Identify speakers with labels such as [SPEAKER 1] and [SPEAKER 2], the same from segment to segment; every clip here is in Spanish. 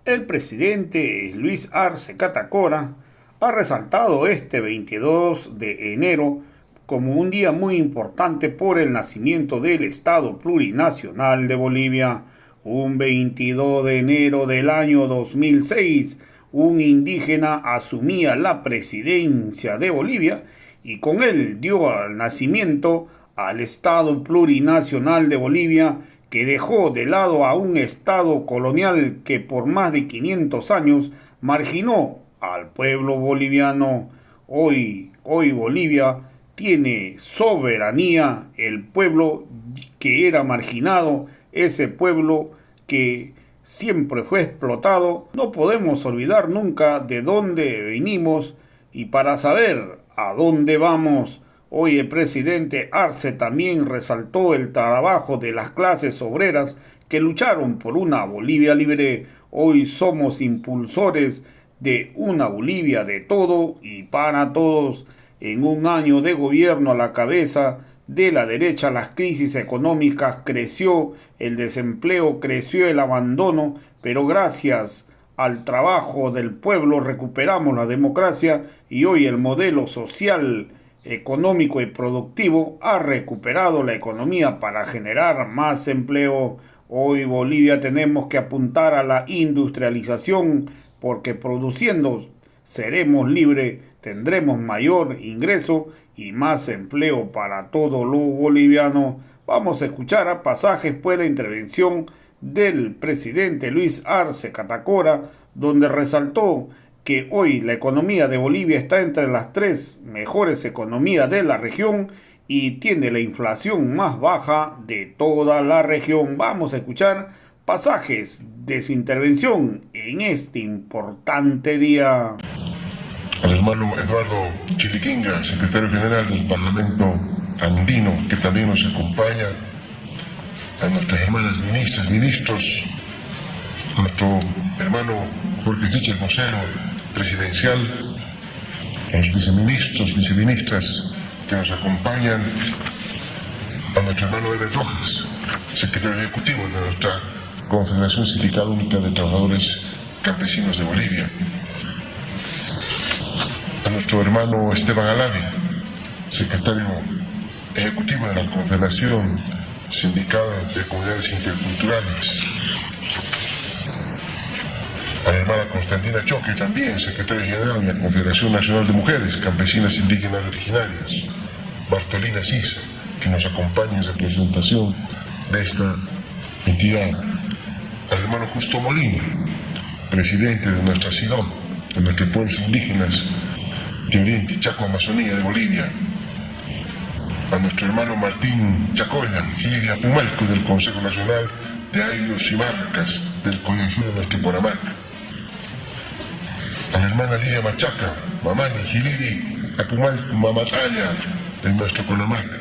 [SPEAKER 1] El presidente Luis Arce Catacora ha resaltado este 22 de enero como un día muy importante por el nacimiento del Estado Plurinacional de Bolivia. Un 22 de enero del año 2006, un indígena asumía la presidencia de Bolivia y con él dio al nacimiento al Estado Plurinacional de Bolivia, que dejó de lado a un Estado colonial que por más de 500 años marginó al pueblo boliviano. Hoy Bolivia tiene soberanía, el pueblo que era marginado, ese pueblo que siempre fue explotado. No podemos olvidar nunca de dónde venimos y para saber a dónde vamos. Hoy el presidente Arce también resaltó el trabajo de las clases obreras que lucharon por una Bolivia libre. Hoy somos impulsores de una Bolivia de todo y para todos. En un año de gobierno a la cabeza de la derecha, las crisis económicas creció, el desempleo creció, el abandono, pero gracias al trabajo del pueblo recuperamos la democracia y hoy el modelo social, económico y productivo ha recuperado la economía para generar más empleo. Hoy Bolivia tenemos que apuntar a la industrialización porque produciendo seremos libres, tendremos mayor ingreso y más empleo para todo lo boliviano. Vamos a escuchar a pasajes por la intervención del presidente Luis Arce Catacora, donde resaltó que hoy la economía de Bolivia está entre las 3 mejores economías de la región y tiene la inflación más baja de toda la región. Vamos a escuchar pasajes de su intervención en este importante día.
[SPEAKER 2] Al hermano Eduardo Chiliquinga, secretario general del Parlamento Andino, que también nos acompaña, a nuestras hermanas ministras, ministros, a nuestro hermano Jorge Sichel, vocero presidencial, a los viceministros, viceministras que nos acompañan, a nuestro hermano Eber Rojas, secretario ejecutivo de nuestra Confederación Sindical Única de Trabajadores Campesinos de Bolivia, a nuestro hermano Esteban Alade, secretario ejecutivo de la Confederación Sindical de Comunidades Interculturales, a la hermana Constantina Choque, también secretaria general de la Confederación Nacional de Mujeres Campesinas Indígenas Originarias, Bartolina Sisa, que nos acompaña en representación de esta entidad, al hermano Justo Molina, presidente de nuestra SIDOM, de nuestros pueblos indígenas de Oriente, Chaco, Amazonía de Bolivia, a nuestro hermano Martín Chacoya, Lidia Pumalco del Consejo Nacional de Ayllus y Marcas del Coyunzú de nuestro Poramaca, a la hermana Lidia Machaca, Mamani, Giliri, Apumalco, Mamataya de nuestro Conamaca,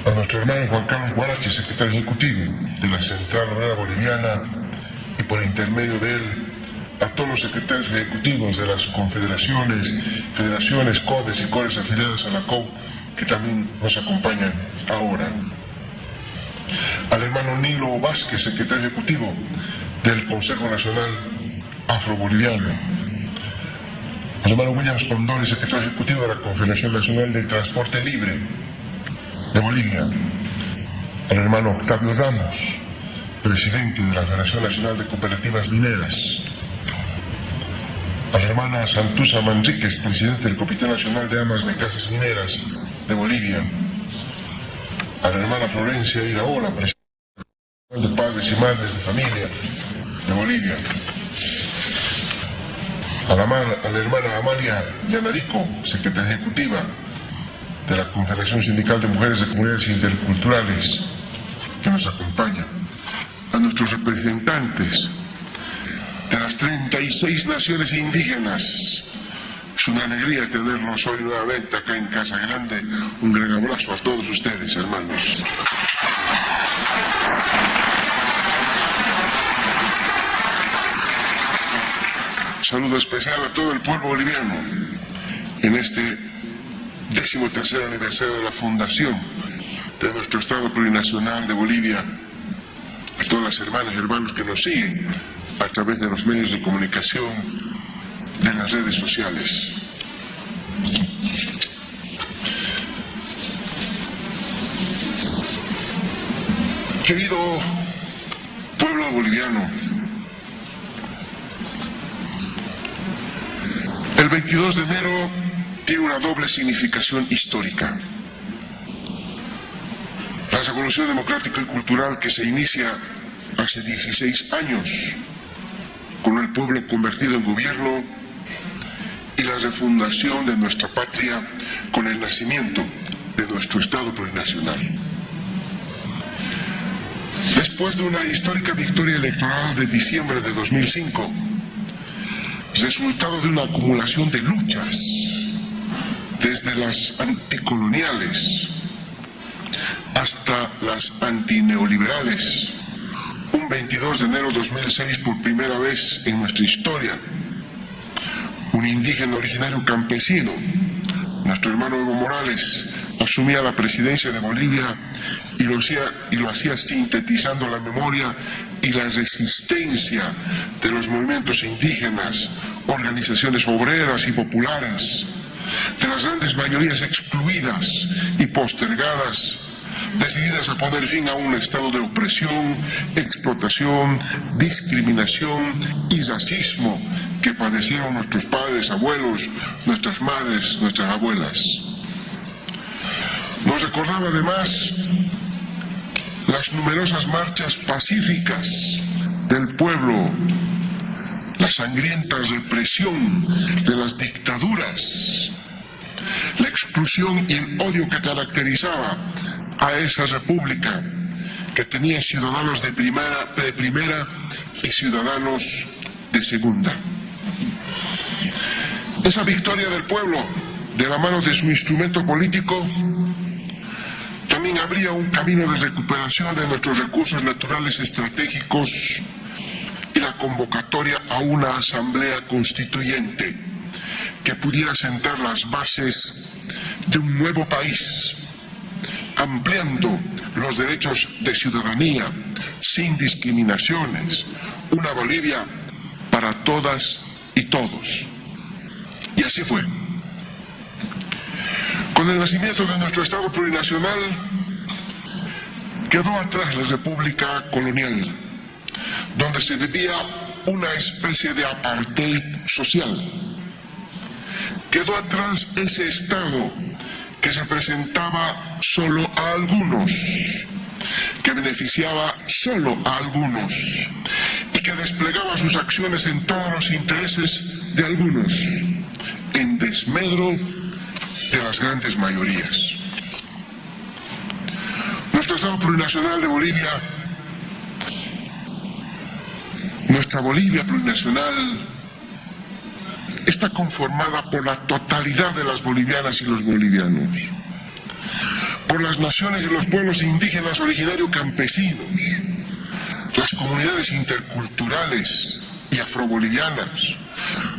[SPEAKER 2] a nuestro hermano Juan Carlos Guarache, secretario ejecutivo de la Central Obrera Boliviana, y por intermedio de él a todos los secretarios ejecutivos de las confederaciones, federaciones, CODES y CORES afiliadas a la COP, que también nos acompañan ahora. Al hermano Nilo Vázquez, secretario ejecutivo del Consejo Nacional Afroboliviano. Al hermano William Spondoni, secretario ejecutivo de la Confederación Nacional del Transporte Libre de Bolivia. Al hermano Octavio Ramos, presidente de la Federación Nacional de Cooperativas Mineras. A la hermana Santuza Manríquez, presidente del Comité Nacional de Amas de Casas Mineras de Bolivia. A la hermana Florencia Iraola, presidenta de Padres y Madres de Familia de Bolivia. A la hermana Amalia Yanarico, secretaria ejecutiva de la Confederación Sindical de Mujeres de Comunidades Interculturales, que nos acompaña. A nuestros representantes de las 36 naciones indígenas. Es una alegría tenerlos hoy nuevamente acá en Casa Grande. Un gran abrazo a todos ustedes, hermanos. Saludo especial a todo el pueblo boliviano en este 13º aniversario de la fundación de nuestro Estado Plurinacional de Bolivia. A todas las hermanas y hermanos que nos siguen a través de los medios de comunicación, de las redes sociales. Querido pueblo boliviano, el 22 de enero tiene una doble significación histórica. La revolución democrática y cultural que se inicia hace 16 años con el pueblo convertido en gobierno y la refundación de nuestra patria con el nacimiento de nuestro Estado plurinacional. Después de una histórica victoria electoral de diciembre de 2005, resultado de una acumulación de luchas, desde las anticoloniales hasta las antineoliberales, un 22 de enero de 2006, por primera vez en nuestra historia, un indígena originario campesino, nuestro hermano Evo Morales, asumía la presidencia de Bolivia y lo hacía sintetizando la memoria y la resistencia de los movimientos indígenas, organizaciones obreras y populares, de las grandes mayorías excluidas y postergadas, decididas a poner fin a un estado de opresión, explotación, discriminación y racismo que padecieron nuestros padres, abuelos, nuestras madres, nuestras abuelas. Nos recordaba además las numerosas marchas pacíficas del pueblo, la sangrienta represión de las dictaduras, la exclusión y el odio que caracterizaba a esa república, que tenía ciudadanos de primera y ciudadanos de segunda. Esa victoria del pueblo, de la mano de su instrumento político, también abría un camino de recuperación de nuestros recursos naturales estratégicos y la convocatoria a una asamblea constituyente que pudiera sentar las bases de un nuevo país, ampliando los derechos de ciudadanía, sin discriminaciones, una Bolivia para todas y todos. Y así fue. Con el nacimiento de nuestro Estado plurinacional, quedó atrás la República colonial, donde se vivía una especie de apartheid social. Quedó atrás ese Estado que representaba solo a algunos, que beneficiaba solo a algunos y que desplegaba sus acciones en todos los intereses de algunos, en desmedro de las grandes mayorías. Nuestro Estado plurinacional de Bolivia, nuestra Bolivia plurinacional, está conformada por la totalidad de las bolivianas y los bolivianos, por las naciones y los pueblos indígenas originarios campesinos, las comunidades interculturales y afrobolivianas,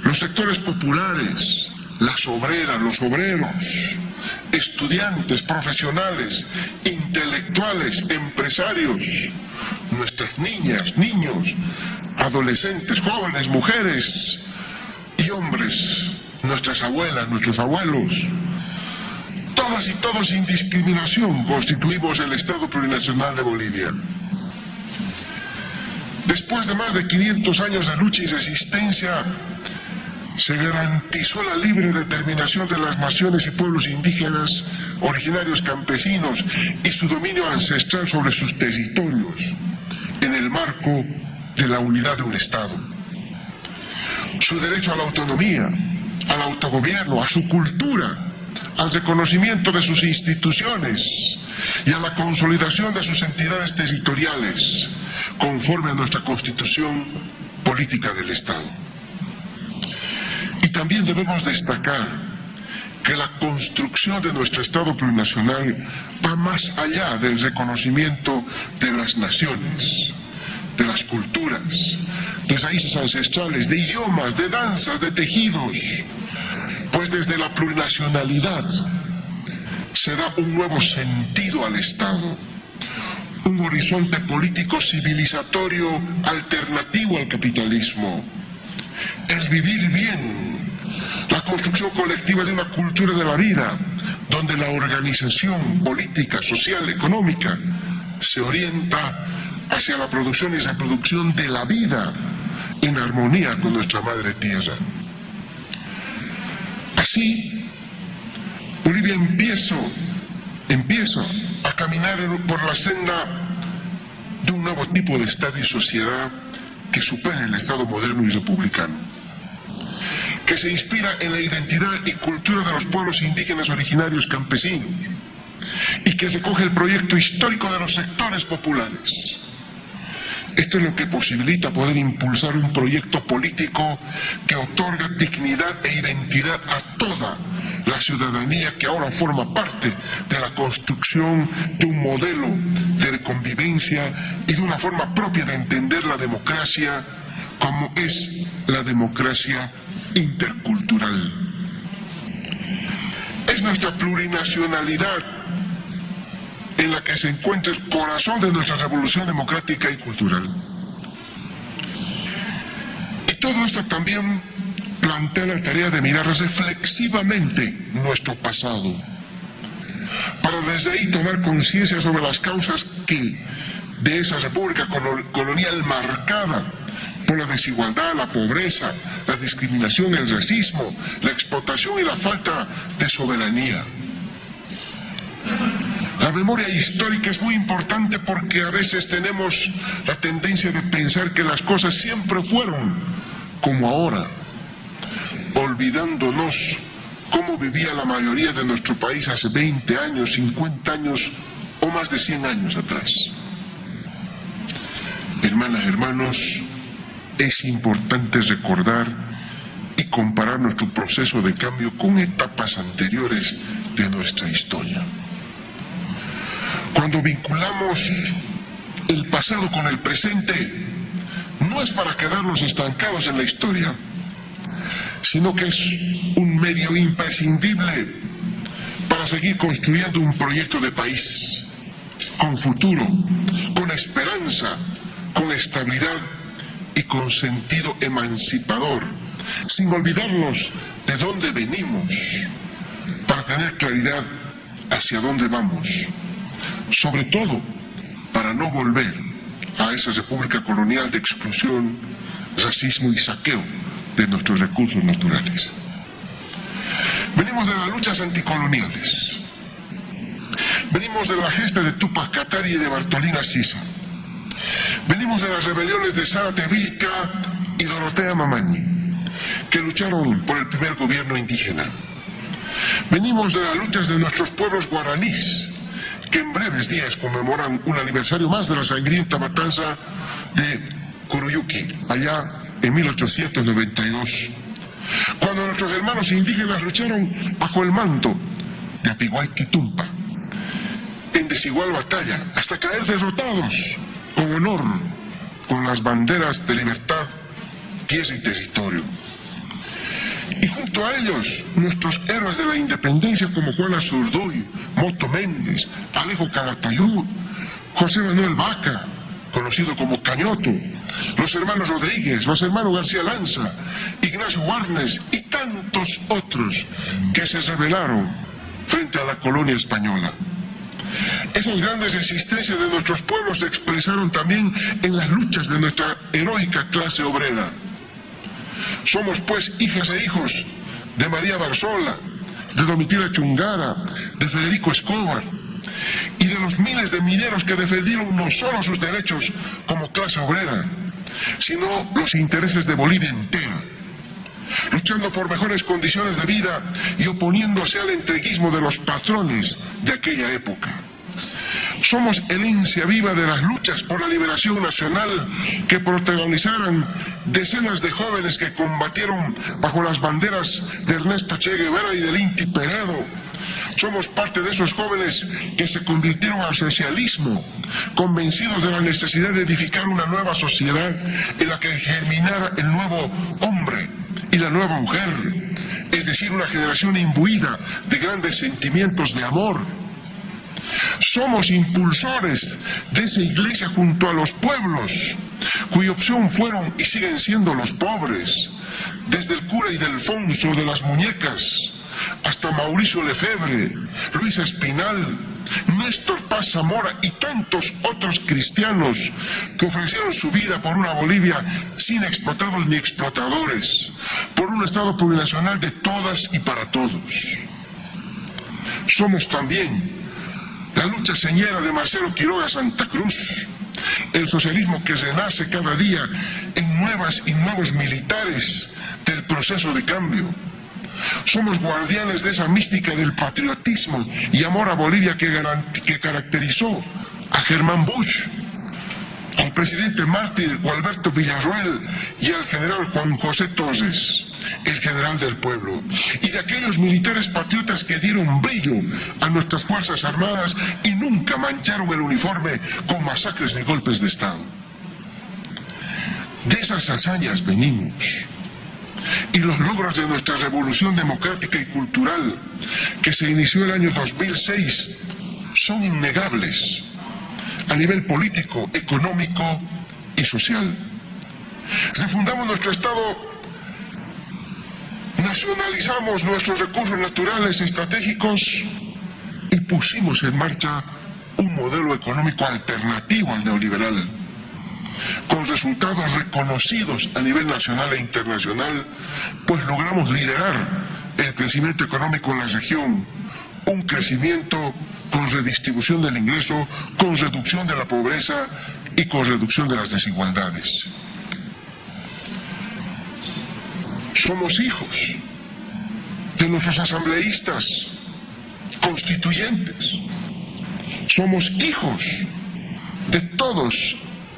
[SPEAKER 2] los sectores populares, las obreras, los obreros, estudiantes, profesionales, intelectuales, empresarios, nuestras niñas, niños, adolescentes, jóvenes, mujeres y hombres, nuestras abuelas, nuestros abuelos. Todas y todos sin discriminación constituimos el Estado plurinacional de Bolivia. Después de más de 500 años de lucha y resistencia, se garantizó la libre determinación de las naciones y pueblos indígenas, originarios campesinos y su dominio ancestral sobre sus territorios, en el marco de la unidad de un Estado. Su derecho a la autonomía, al autogobierno, a su cultura, al reconocimiento de sus instituciones y a la consolidación de sus entidades territoriales, conforme a nuestra Constitución Política del Estado. Y también debemos destacar que la construcción de nuestro Estado plurinacional va más allá del reconocimiento de las naciones, de las culturas, de raíces ancestrales, de idiomas, de danzas, de tejidos, pues desde la plurinacionalidad se da un nuevo sentido al Estado, un horizonte político civilizatorio alternativo al capitalismo, el vivir bien, la construcción colectiva de una cultura de la vida, donde la organización política, social, económica, se orienta hacia la producción y reproducción de la vida en armonía con nuestra madre tierra. Así, Bolivia empieza a caminar por la senda de un nuevo tipo de Estado y sociedad que supera el Estado moderno y republicano, que se inspira en la identidad y cultura de los pueblos indígenas originarios campesinos y que recoge el proyecto histórico de los sectores populares. Esto es lo que posibilita poder impulsar un proyecto político que otorga dignidad e identidad a toda la ciudadanía que ahora forma parte de la construcción de un modelo de convivencia y de una forma propia de entender la democracia como es la democracia intercultural. Es nuestra plurinacionalidad en la que se encuentra el corazón de nuestra revolución democrática y cultural. Y todo esto también plantea la tarea de mirar reflexivamente nuestro pasado, para desde ahí tomar conciencia sobre las causas de esa república colonial marcada por la desigualdad, la pobreza, la discriminación, el racismo, la explotación y la falta de soberanía. La memoria histórica es muy importante porque a veces tenemos la tendencia de pensar que las cosas siempre fueron como ahora, olvidándonos cómo vivía la mayoría de nuestro país hace 20 años, 50 años o más de 100 años atrás. Hermanas, hermanos, es importante recordar y comparar nuestro proceso de cambio con etapas anteriores de nuestra historia. Cuando vinculamos el pasado con el presente, no es para quedarnos estancados en la historia, sino que es un medio imprescindible para seguir construyendo un proyecto de país, con futuro, con esperanza, con estabilidad y con sentido emancipador, sin olvidarnos de dónde venimos, para tener claridad hacia dónde vamos. Sobre todo, para no volver a esa república colonial de exclusión, racismo y saqueo de nuestros recursos naturales. Venimos de las luchas anticoloniales, venimos de la gesta de Túpac Katari y de Bartolina Sisa, venimos de las rebeliones de Zárate Vilca y Dorotea Mamañi, que lucharon por el primer gobierno indígena. Venimos de las luchas de nuestros pueblos guaraníes, que en breves días conmemoran un aniversario más de la sangrienta matanza de Curuyuqui, allá en 1892, cuando nuestros hermanos indígenas lucharon bajo el mando de Apiguay Tumpa, en desigual batalla, hasta caer derrotados, con honor, con las banderas de libertad, tierra y territorio. Y junto a ellos, nuestros héroes de la independencia como Juana Zurduy, Moto Méndez, Alejo Calatayud, José Manuel Vaca, conocido como Cañoto, los hermanos Rodríguez, los hermanos García Lanza, Ignacio Warnes y tantos otros que se rebelaron frente a la colonia española. Esas grandes existencias de nuestros pueblos se expresaron también en las luchas de nuestra heroica clase obrera. Somos pues hijas e hijos de María Barzola, de Domitila Chungara, de Federico Escobar y de los miles de mineros que defendieron no solo sus derechos como clase obrera, sino los intereses de Bolivia entera, luchando por mejores condiciones de vida y oponiéndose al entreguismo de los patrones de aquella época. Somos herencia viva de las luchas por la liberación nacional que protagonizaron decenas de jóvenes que combatieron bajo las banderas de Ernesto Che Guevara y del Inti Peredo. Somos parte de esos jóvenes que se convirtieron al socialismo, convencidos de la necesidad de edificar una nueva sociedad en la que germinara el nuevo hombre y la nueva mujer, es decir, una generación imbuida de grandes sentimientos de amor, Somos impulsores de esa iglesia junto a los pueblos, cuya opción fueron y siguen siendo los pobres, desde el cura Ildefonso de las Muñecas, hasta Mauricio Lefebvre, Luis Espinal, Néstor Paz Zamora y tantos otros cristianos que ofrecieron su vida por una Bolivia sin explotados ni explotadores, por un Estado plurinacional de todas y para todos. Somos también la lucha señera de Marcelo Quiroga Santa Cruz, el socialismo que renace cada día en nuevas y nuevos militares del proceso de cambio. Somos guardianes de esa mística del patriotismo y amor a Bolivia que caracterizó a Germán Busch, al presidente mártir Gualberto Villarroel y al general Juan José Torres, el general del pueblo, y de aquellos militares patriotas que dieron brillo a nuestras Fuerzas Armadas y nunca mancharon el uniforme con masacres y golpes de Estado. De esas hazañas venimos. Y los logros de nuestra revolución democrática y cultural, que se inició el año 2006, son innegables a nivel político, económico y social. Refundamos nuestro Estado, nacionalizamos nuestros recursos naturales estratégicos y pusimos en marcha un modelo económico alternativo al neoliberal, con resultados reconocidos a nivel nacional e internacional, pues logramos liderar el crecimiento económico en la región, un crecimiento con redistribución del ingreso, con reducción de la pobreza y con reducción de las desigualdades. Somos hijos de nuestros asambleístas constituyentes, somos hijos de todos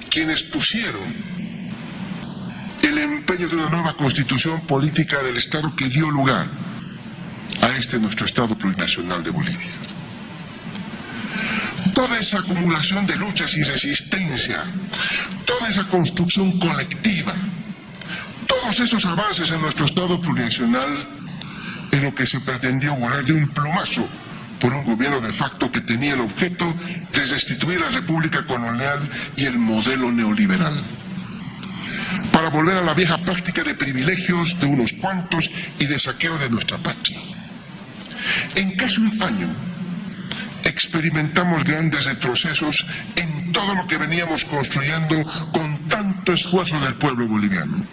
[SPEAKER 2] quienes pusieron el empeño de una nueva constitución política del Estado que dio lugar a nuestro Estado plurinacional de Bolivia. Toda esa acumulación de luchas y resistencia, toda esa construcción colectiva, todos esos avances en nuestro Estado plurinacional, en lo que se pretendió borrar de un plumazo por un gobierno de facto que tenía el objeto de restituir la República Colonial y el modelo neoliberal, para volver a la vieja práctica de privilegios de unos cuantos y de saqueo de nuestra patria. En casi un año experimentamos grandes retrocesos en todo lo que veníamos construyendo con tanto esfuerzo del pueblo boliviano.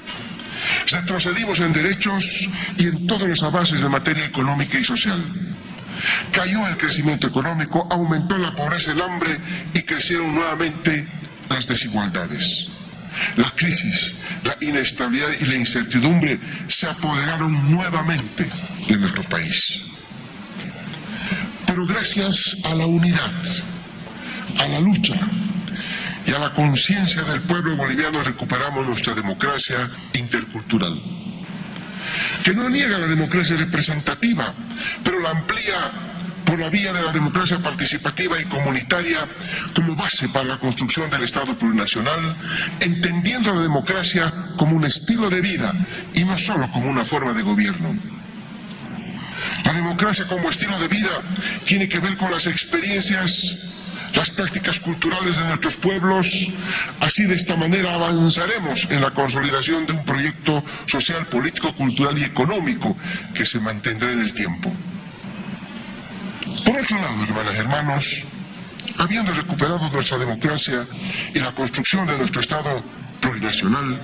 [SPEAKER 2] Retrocedimos en derechos y en todos los avances de materia económica y social. Cayó el crecimiento económico, aumentó la pobreza y el hambre y crecieron nuevamente las desigualdades. La crisis, la inestabilidad y la incertidumbre se apoderaron nuevamente de nuestro país. Pero gracias a la unidad, a la lucha y a la conciencia del pueblo boliviano recuperamos nuestra democracia intercultural, que no niega la democracia representativa, pero la amplía por la vía de la democracia participativa y comunitaria como base para la construcción del Estado plurinacional, entendiendo la democracia como un estilo de vida y no solo como una forma de gobierno. La democracia como estilo de vida tiene que ver con las experiencias, las prácticas culturales de nuestros pueblos. Así, de esta manera avanzaremos en la consolidación de un proyecto social, político, cultural y económico que se mantendrá en el tiempo. Por otro lado, hermanas y hermanos, habiendo recuperado nuestra democracia y la construcción de nuestro Estado plurinacional,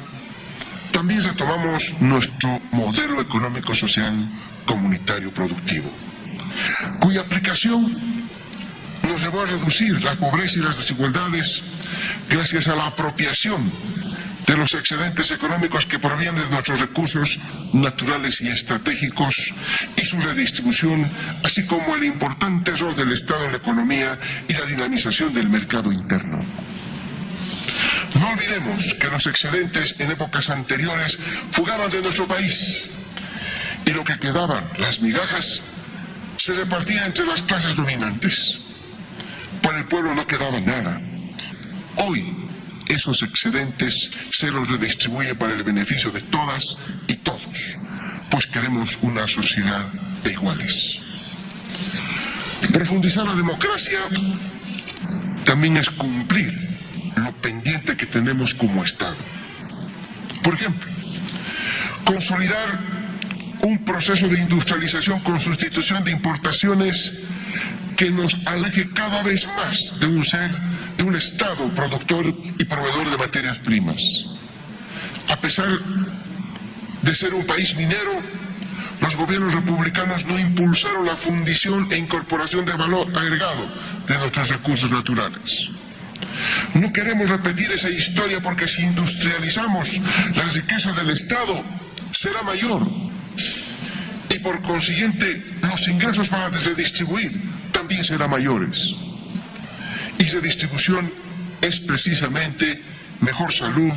[SPEAKER 2] también retomamos nuestro modelo económico, social, comunitario, productivo, cuya aplicación nos llevó a reducir la pobreza y las desigualdades gracias a la apropiación de los excedentes económicos que provienen de nuestros recursos naturales y estratégicos y su redistribución, así como el importante rol del Estado en la economía y la dinamización del mercado interno. No olvidemos que los excedentes en épocas anteriores fugaban de nuestro país y lo que quedaban, las migajas, se repartían entre las clases dominantes. Para el pueblo no quedaba nada. Hoy esos excedentes se los redistribuye para el beneficio de todas y todos, pues queremos una sociedad de iguales. Profundizar la democracia también es cumplir lo pendiente que tenemos como Estado. Por ejemplo, consolidar un proceso de industrialización con sustitución de importaciones que nos aleje cada vez más de un Estado productor y proveedor de materias primas. A pesar de ser un país minero, los gobiernos republicanos no impulsaron la fundición e incorporación de valor agregado de nuestros recursos naturales. No queremos repetir esa historia porque si industrializamos la riqueza del Estado será mayor y por consiguiente los ingresos para redistribuir también serán mayores. Y redistribución es precisamente mejor salud,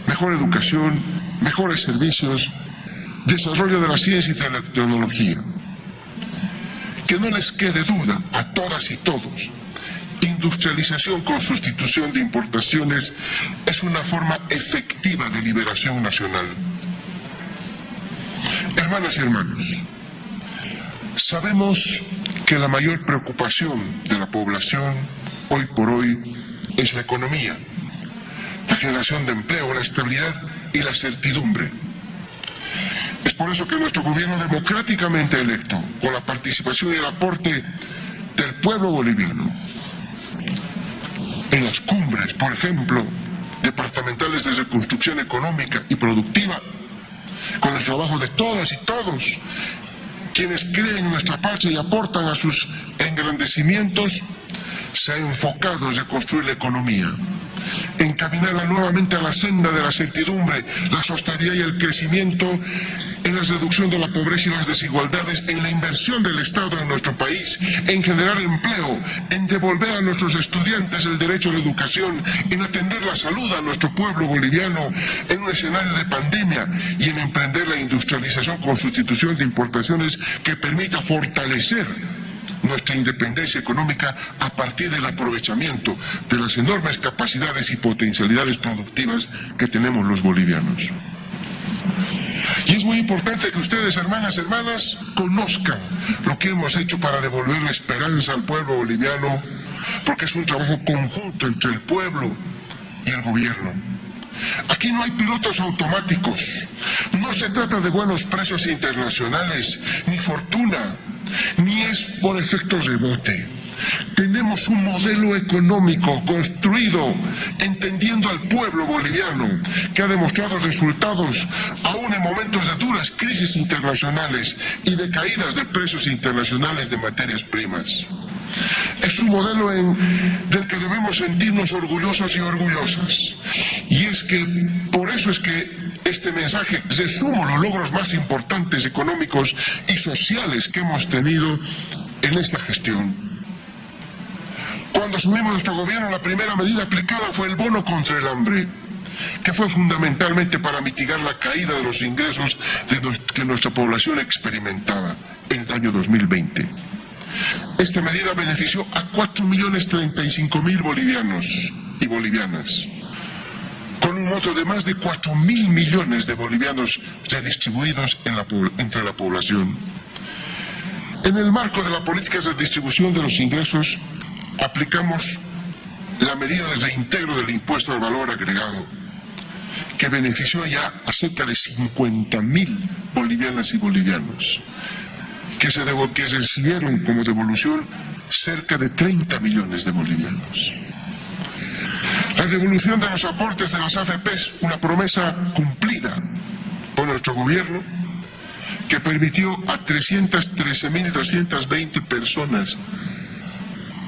[SPEAKER 2] mejor educación, mejores servicios, desarrollo de la ciencia y de la tecnología. Que no les quede duda a todas y todos, industrialización con sustitución de importaciones es una forma efectiva de liberación nacional. Hermanas y hermanos, sabemos que la mayor preocupación de la población hoy por hoy es la economía, la generación de empleo, la estabilidad y la certidumbre. Es por eso que nuestro gobierno democráticamente electo, con la participación y el aporte del pueblo boliviano, en las cumbres, por ejemplo, departamentales de reconstrucción económica y productiva, con el trabajo de todas y todos, quienes creen en nuestra patria y aportan a sus engrandecimientos, se ha enfocado en reconstruir la economía, encaminarla nuevamente a la senda de la certidumbre, la sostenibilidad y el crecimiento, en la reducción de la pobreza y las desigualdades, en la inversión del Estado en nuestro país, en generar empleo, en devolver a nuestros estudiantes el derecho a la educación, en atender la salud a nuestro pueblo boliviano en un escenario de pandemia y en emprender la industrialización con sustitución de importaciones que permita fortalecer nuestra independencia económica a partir del aprovechamiento de las enormes capacidades y potencialidades productivas que tenemos los bolivianos. Y es muy importante que ustedes, hermanas, conozcan lo que hemos hecho para devolver la esperanza al pueblo boliviano, porque es un trabajo conjunto entre el pueblo y el gobierno. Aquí no hay pilotos automáticos, no se trata de buenos precios internacionales, ni fortuna, ni es por efecto rebote. Tenemos un modelo económico construido entendiendo al pueblo boliviano, que ha demostrado resultados aún en momentos de duras crisis internacionales y de caídas de precios internacionales de materias primas. Es un modelo del que debemos sentirnos orgullosos y orgullosas. Y es que, por eso es que este mensaje resumo los logros más importantes económicos y sociales que hemos tenido en esta gestión. Cuando asumimos nuestro gobierno, la primera medida aplicada fue el bono contra el hambre, que fue fundamentalmente para mitigar la caída de los ingresos que nuestra población experimentaba en el año 2020. Esta medida benefició a 4.035.000 bolivianos y bolivianas, con un monto de más de 4.000 millones de bolivianos redistribuidos entre la población. En el marco de la política de redistribución de los ingresos, aplicamos la medida de reintegro del impuesto al valor agregado, que benefició ya a cerca de 50.000 bolivianas y bolivianos, que recibieron como devolución cerca de 30 millones de bolivianos. La devolución de los aportes de las AFPs, una promesa cumplida por nuestro gobierno, que permitió a 313.220 personas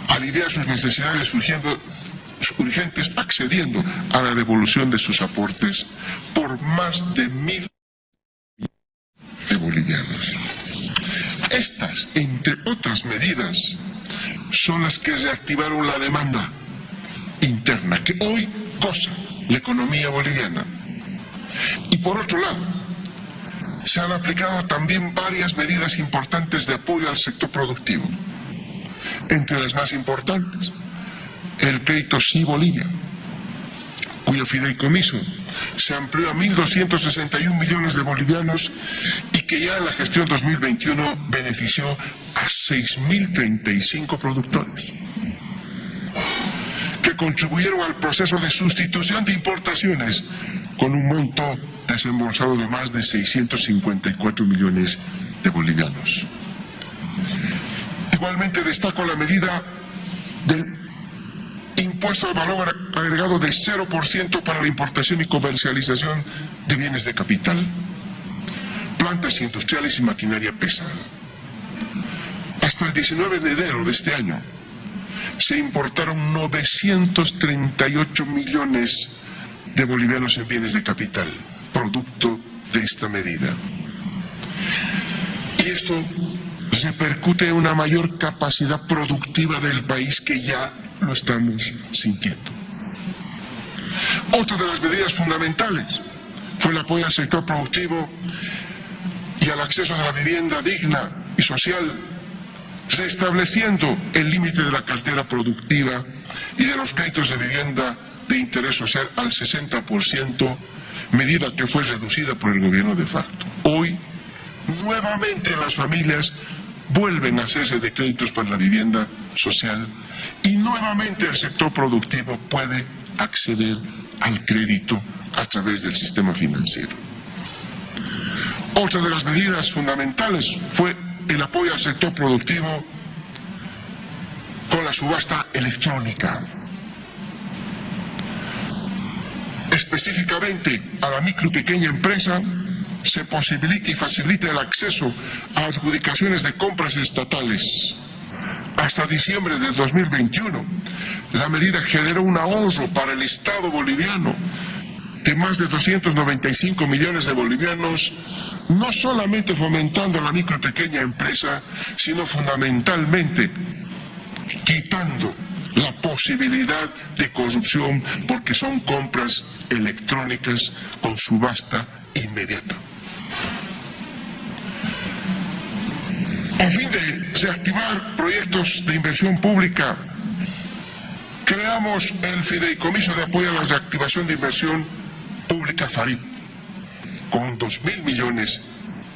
[SPEAKER 2] aliviar sus necesidades urgentes accediendo a la devolución de sus aportes por más de 1.000 de bolivianos. Estas, entre otras medidas, son las que reactivaron la demanda interna que hoy goza la economía boliviana. Y por otro lado, se han aplicado también varias medidas importantes de apoyo al sector productivo. Entre las más importantes, el crédito Sí Bolivia, cuyo fideicomiso se amplió a 1.261 millones de bolivianos y que ya en la gestión 2021 benefició a 6.035 productores, que contribuyeron al proceso de sustitución de importaciones con un monto desembolsado de más de 654 millones de bolivianos. Igualmente destaco la medida del impuesto al valor agregado de 0% para la importación y comercialización de bienes de capital, plantas industriales y maquinaria pesada. Hasta el 19 de enero de este año se importaron 938 millones de bolivianos en bienes de capital, producto de esta medida. Y esto repercute en una mayor capacidad productiva del país que ya lo estamos sintiendo. Otra de las medidas fundamentales fue el apoyo al sector productivo y al acceso a la vivienda digna y social, reestableciendo el límite de la cartera productiva y de los créditos de vivienda de interés social al 60%, medida que fue reducida por el gobierno de facto. Hoy, nuevamente las familias vuelven a hacerse de créditos para la vivienda social y nuevamente el sector productivo puede acceder al crédito a través del sistema financiero. Otra de las medidas fundamentales fue el apoyo al sector productivo con la subasta electrónica. Específicamente a la micro y pequeña empresa se posibilita y facilita el acceso a adjudicaciones de compras estatales. Hasta diciembre del 2021, la medida generó un ahorro para el Estado boliviano de más de 295 millones de bolivianos, no solamente fomentando la micro y pequeña empresa, sino fundamentalmente quitando la posibilidad de corrupción, porque son compras electrónicas con subasta inmediata. A fin de reactivar proyectos de inversión pública, creamos el Fideicomiso de Apoyo a la Reactivación de Inversión Pública FARIP, con 2.000 millones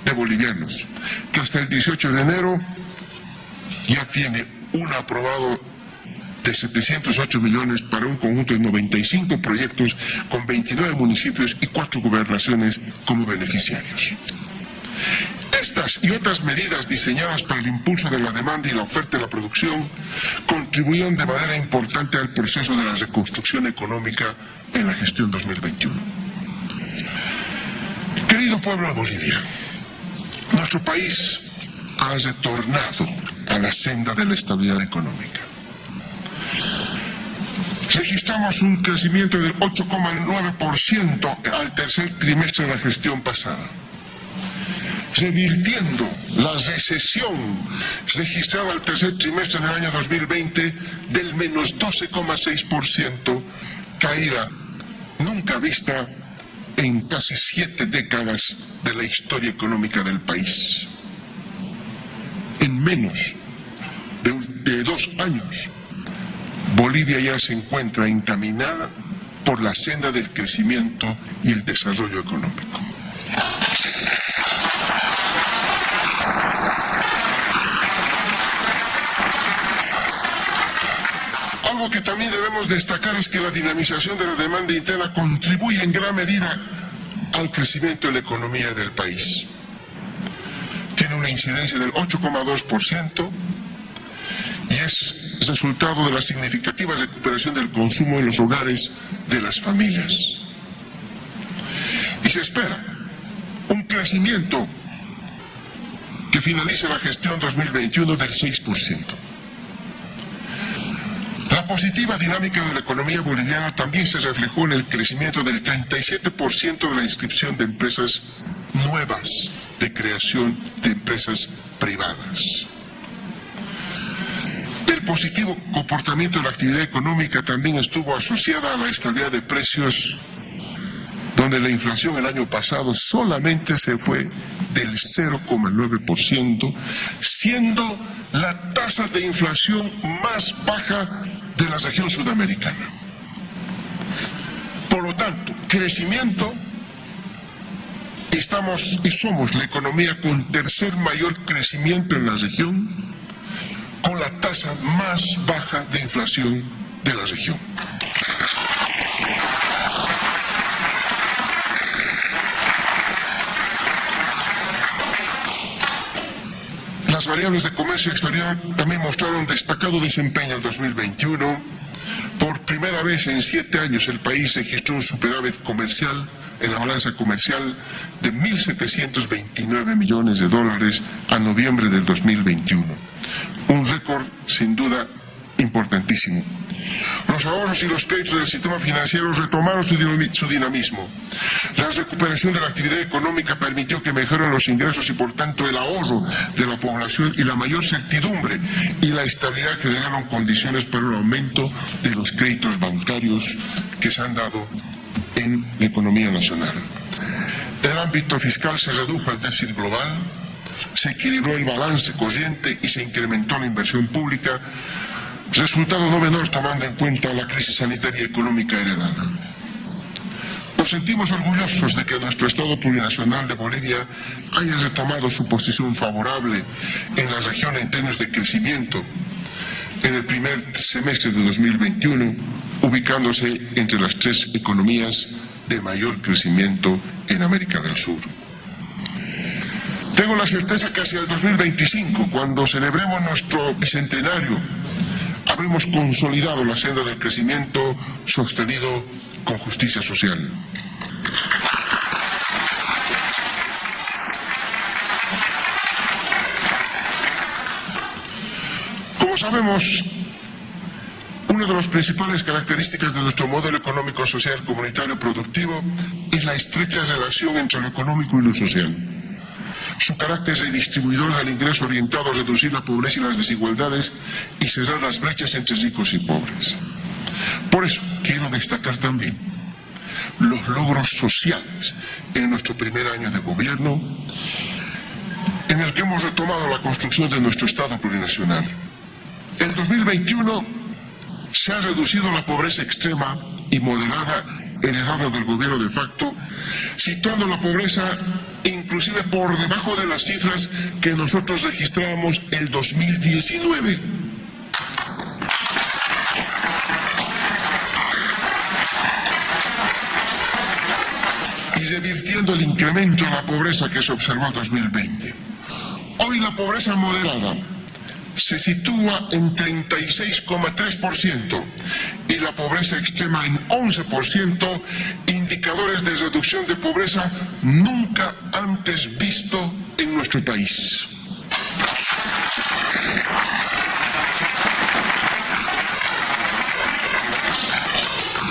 [SPEAKER 2] de bolivianos, que hasta el 18 de enero ya tiene un aprobado de 708 millones para un conjunto de 95 proyectos con 29 municipios y 4 gobernaciones como beneficiarios. Estas y otras medidas diseñadas para el impulso de la demanda y la oferta de la producción contribuyeron de manera importante al proceso de la reconstrucción económica en la gestión 2021. Querido pueblo de Bolivia, nuestro país ha retornado a la senda de la estabilidad económica. Registramos un crecimiento del 8,9% al tercer trimestre de la gestión pasada, revirtiendo la recesión registrada al tercer trimestre del año 2020 del menos 12,6%, caída nunca vista en casi 7 décadas de la historia económica del país. En menos de 2 años, Bolivia ya se encuentra encaminada por la senda del crecimiento y el desarrollo económico. Algo que también debemos destacar es que la dinamización de la demanda interna contribuye en gran medida al crecimiento de la economía del país. Tiene una incidencia del 8,2% y es resultado de la significativa recuperación del consumo en los hogares de las familias. Y se espera un crecimiento que finalice la gestión 2021 del 6%. La positiva dinámica de la economía boliviana también se reflejó en el crecimiento del 37% de la inscripción de empresas nuevas, de creación de empresas privadas. El positivo comportamiento de la actividad económica también estuvo asociada a la estabilidad de precios, donde la inflación el año pasado solamente se fue del 0,9%, siendo la tasa de inflación más baja de la región sudamericana. Por lo lo tanto, crecimiento, estamos y somos la economía con tercer mayor crecimiento en la región, con la tasa más baja de inflación de la región. Las variables de comercio exterior también mostraron destacado desempeño en 2021. Por primera vez en 7 años el país registró un superávit comercial en la balanza comercial de 1.729 millones de dólares a noviembre del 2021. Un récord sin duda importantísimo. Los ahorros y los créditos del sistema financiero retomaron su dinamismo. La recuperación de la actividad económica permitió que mejoren los ingresos y por tanto el ahorro de la población y la mayor certidumbre y la estabilidad que generaron condiciones para un aumento de los créditos bancarios que se han dado en la economía nacional. En el ámbito fiscal se redujo el déficit global, se equilibró el balance corriente y se incrementó la inversión pública, resultado no menor tomando en cuenta la crisis sanitaria y económica heredada. Nos sentimos orgullosos de que nuestro Estado plurinacional de Bolivia haya retomado su posición favorable en la región en términos de crecimiento en el primer semestre de 2021, ubicándose entre las 3 economías de mayor crecimiento en América del Sur. Tengo la certeza que hacia el 2025, cuando celebremos nuestro bicentenario, habremos consolidado la senda del crecimiento sostenido con justicia social. Como sabemos, una de las principales características de nuestro modelo económico, social, comunitario, productivo es la estrecha relación entre lo económico y lo social. Su carácter redistribuidor del ingreso orientado a reducir la pobreza y las desigualdades y cerrar las brechas entre ricos y pobres. Por eso quiero destacar también los logros sociales en nuestro primer año de gobierno, en el que hemos retomado la construcción de nuestro Estado plurinacional. En 2021 se ha reducido la pobreza extrema y moderada heredada del gobierno de facto, situando la pobreza inclusive por debajo de las cifras que nosotros registrábamos el 2019. Y revirtiendo el incremento de la pobreza que se observó en 2020. Hoy la pobreza moderada se sitúa en 36,3% y la pobreza extrema en 11%, indicadores de reducción de pobreza nunca antes visto en nuestro país.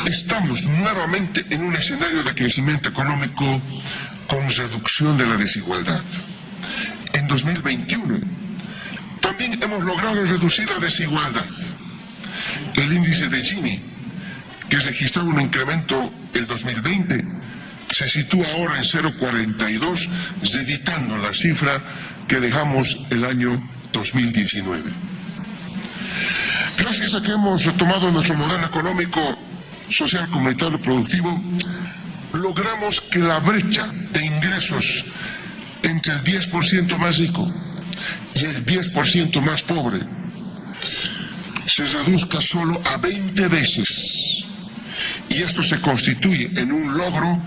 [SPEAKER 2] Estamos nuevamente en un escenario de crecimiento económico con reducción de la desigualdad. En 2021 también hemos logrado reducir la desigualdad. El índice de Gini, que registraba un incremento el 2020, se sitúa ahora en 0,42, reeditando la cifra que dejamos el año 2019. Gracias a que hemos retomado nuestro modelo económico, social, comunitario y productivo, logramos que la brecha de ingresos entre el 10% más rico y el 10% más pobre se reduzca solo a 20 veces. Y esto se constituye en un logro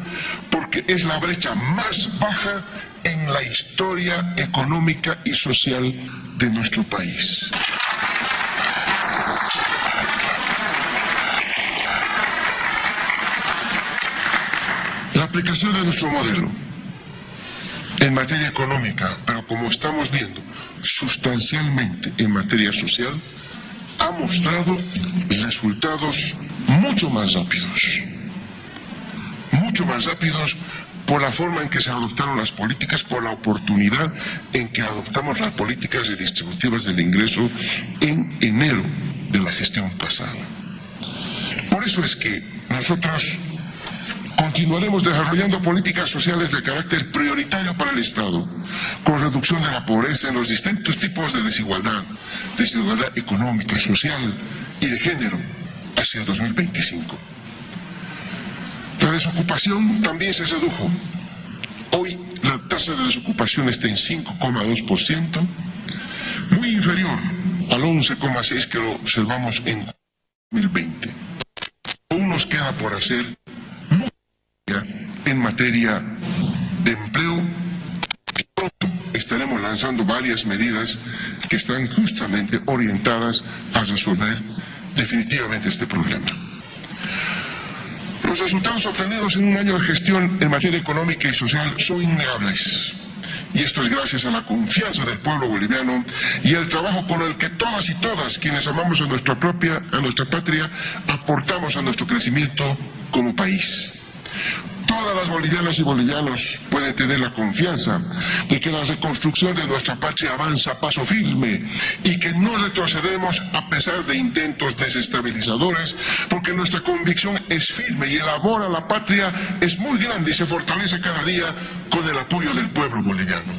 [SPEAKER 2] porque es la brecha más baja en la historia económica y social de nuestro país. La aplicación de nuestro modelo en materia económica, pero como estamos viendo, sustancialmente en materia social, ha mostrado resultados mucho más rápidos por la forma en que se adoptaron las políticas, por la oportunidad en que adoptamos las políticas redistributivas del ingreso en enero de la gestión pasada. Por eso es que nosotros continuaremos desarrollando políticas sociales de carácter prioritario para el Estado, con reducción de la pobreza en los distintos tipos de desigualdad económica, social y de género hacia el 2025. La desocupación también se redujo. Hoy la tasa de desocupación está en 5,2%, muy inferior al 11,6% que lo observamos en 2020. Aún nos queda por hacer en materia de empleo. Pronto estaremos lanzando varias medidas que están justamente orientadas a resolver definitivamente este problema. Los resultados obtenidos en un año de gestión en materia económica y social son innegables. Y esto es gracias a la confianza del pueblo boliviano y al trabajo con el que todas y todas quienes amamos a nuestra patria, aportamos a nuestro crecimiento como país. Todas las bolivianas y bolivianos pueden tener la confianza de que la reconstrucción de nuestra patria avanza a paso firme y que no retrocedemos a pesar de intentos desestabilizadores, porque nuestra convicción es firme y el amor a la patria es muy grande y se fortalece cada día con el apoyo del pueblo boliviano.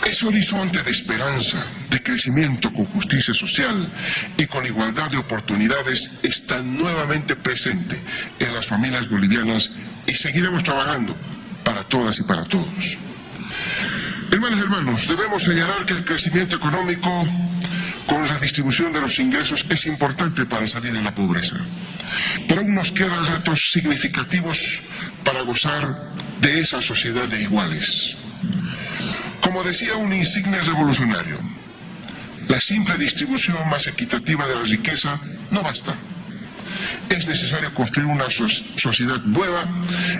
[SPEAKER 2] Ese horizonte de esperanza, de crecimiento con justicia social y con igualdad de oportunidades está nuevamente presente en las familias bolivianas y seguiremos trabajando para todas y para todos. Hermanas y hermanos, debemos señalar que el crecimiento económico con la distribución de los ingresos es importante para salir de la pobreza, pero aún nos quedan retos significativos para gozar de esa sociedad de iguales. Como decía un insigne revolucionario, la simple distribución más equitativa de la riqueza no basta. Es necesario construir una sociedad nueva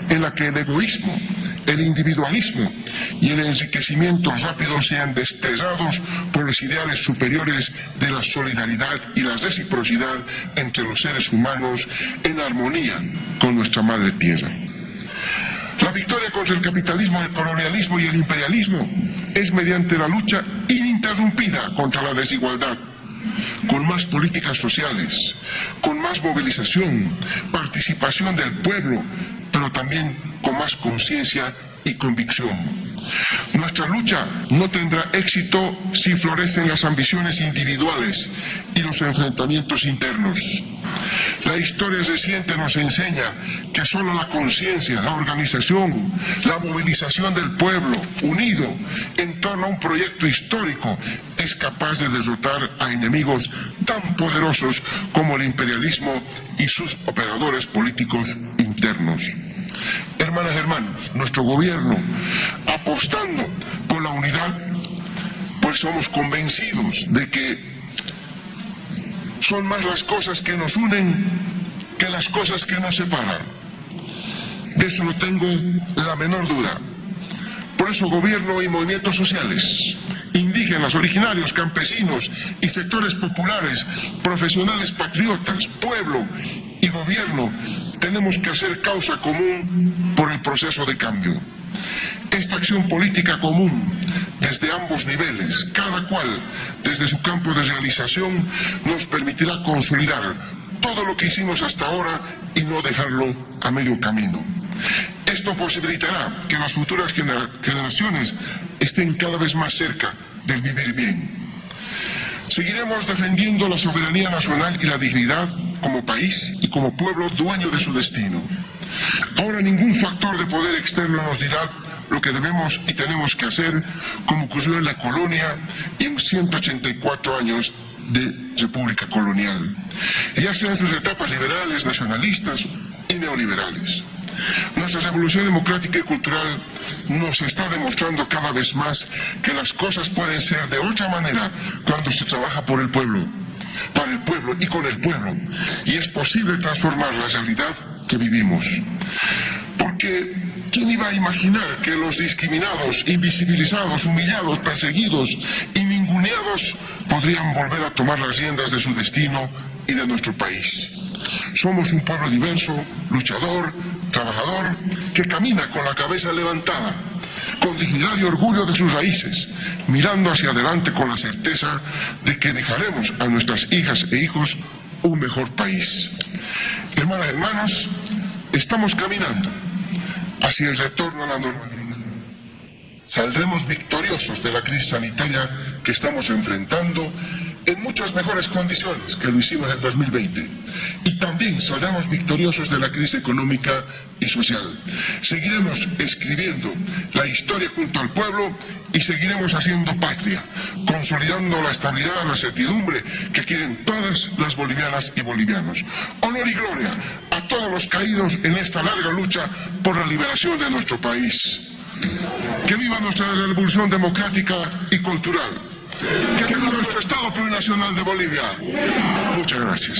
[SPEAKER 2] en la que el egoísmo, el individualismo y el enriquecimiento rápido sean desterrados por los ideales superiores de la solidaridad y la reciprocidad entre los seres humanos en armonía con nuestra madre tierra. La victoria contra el capitalismo, el colonialismo y el imperialismo es mediante la lucha ininterrumpida contra la desigualdad, con más políticas sociales, con más movilización, participación del pueblo, pero también con más conciencia y convicción. Nuestra lucha no tendrá éxito si florecen las ambiciones individuales y los enfrentamientos internos. La historia reciente nos enseña que solo la conciencia, la organización, la movilización del pueblo unido en torno a un proyecto histórico es capaz de derrotar a enemigos tan poderosos como el imperialismo y sus operadores políticos internos. Hermanas y hermanos, nuestro gobierno, apostando por la unidad, pues somos convencidos de que son más las cosas que nos unen que las cosas que nos separan. De eso no tengo la menor duda. Por eso gobierno y movimientos sociales, indígenas, originarios, campesinos y sectores populares, profesionales patriotas, pueblo y gobierno, tenemos que hacer causa común por el proceso de cambio. Esta acción política común, desde ambos niveles, cada cual desde su campo de realización, nos permitirá consolidar todo lo que hicimos hasta ahora y no dejarlo a medio camino. Esto posibilitará que las futuras generaciones estén cada vez más cerca del vivir bien. Seguiremos defendiendo la soberanía nacional y la dignidad como país y como pueblo dueño de su destino. Ahora ningún factor de poder externo nos dirá lo que debemos y tenemos que hacer, como ocurrió en la colonia y en 184 años de república colonial, ya sean sus etapas liberales, nacionalistas y neoliberales. Nuestra revolución democrática y cultural nos está demostrando cada vez más que las cosas pueden ser de otra manera cuando se trabaja por el pueblo, para el pueblo y con el pueblo, y es posible transformar la realidad que vivimos. Porque ¿quién iba a imaginar que los discriminados, invisibilizados, humillados, perseguidos y ninguneados podrían volver a tomar las riendas de su destino y de nuestro país? Somos un pueblo diverso, luchador, trabajador, que camina con la cabeza levantada, con dignidad y orgullo de sus raíces, mirando hacia adelante con la certeza de que dejaremos a nuestras hijas e hijos un mejor país. Hermanas y hermanos, estamos caminando hacia el retorno a la normalidad. Saldremos victoriosos de la crisis sanitaria que estamos enfrentando en muchas mejores condiciones que lo hicimos en 2020. Y también saldremos victoriosos de la crisis económica y social. Seguiremos escribiendo la historia junto al pueblo y seguiremos haciendo patria, consolidando la estabilidad, la certidumbre que quieren todas las bolivianas y bolivianos. Honor y gloria a todos los caídos en esta larga lucha por la liberación de nuestro país. Que viva nuestra revolución democrática y cultural. Que viva nuestro Estado plurinacional de Bolivia. Muchas gracias.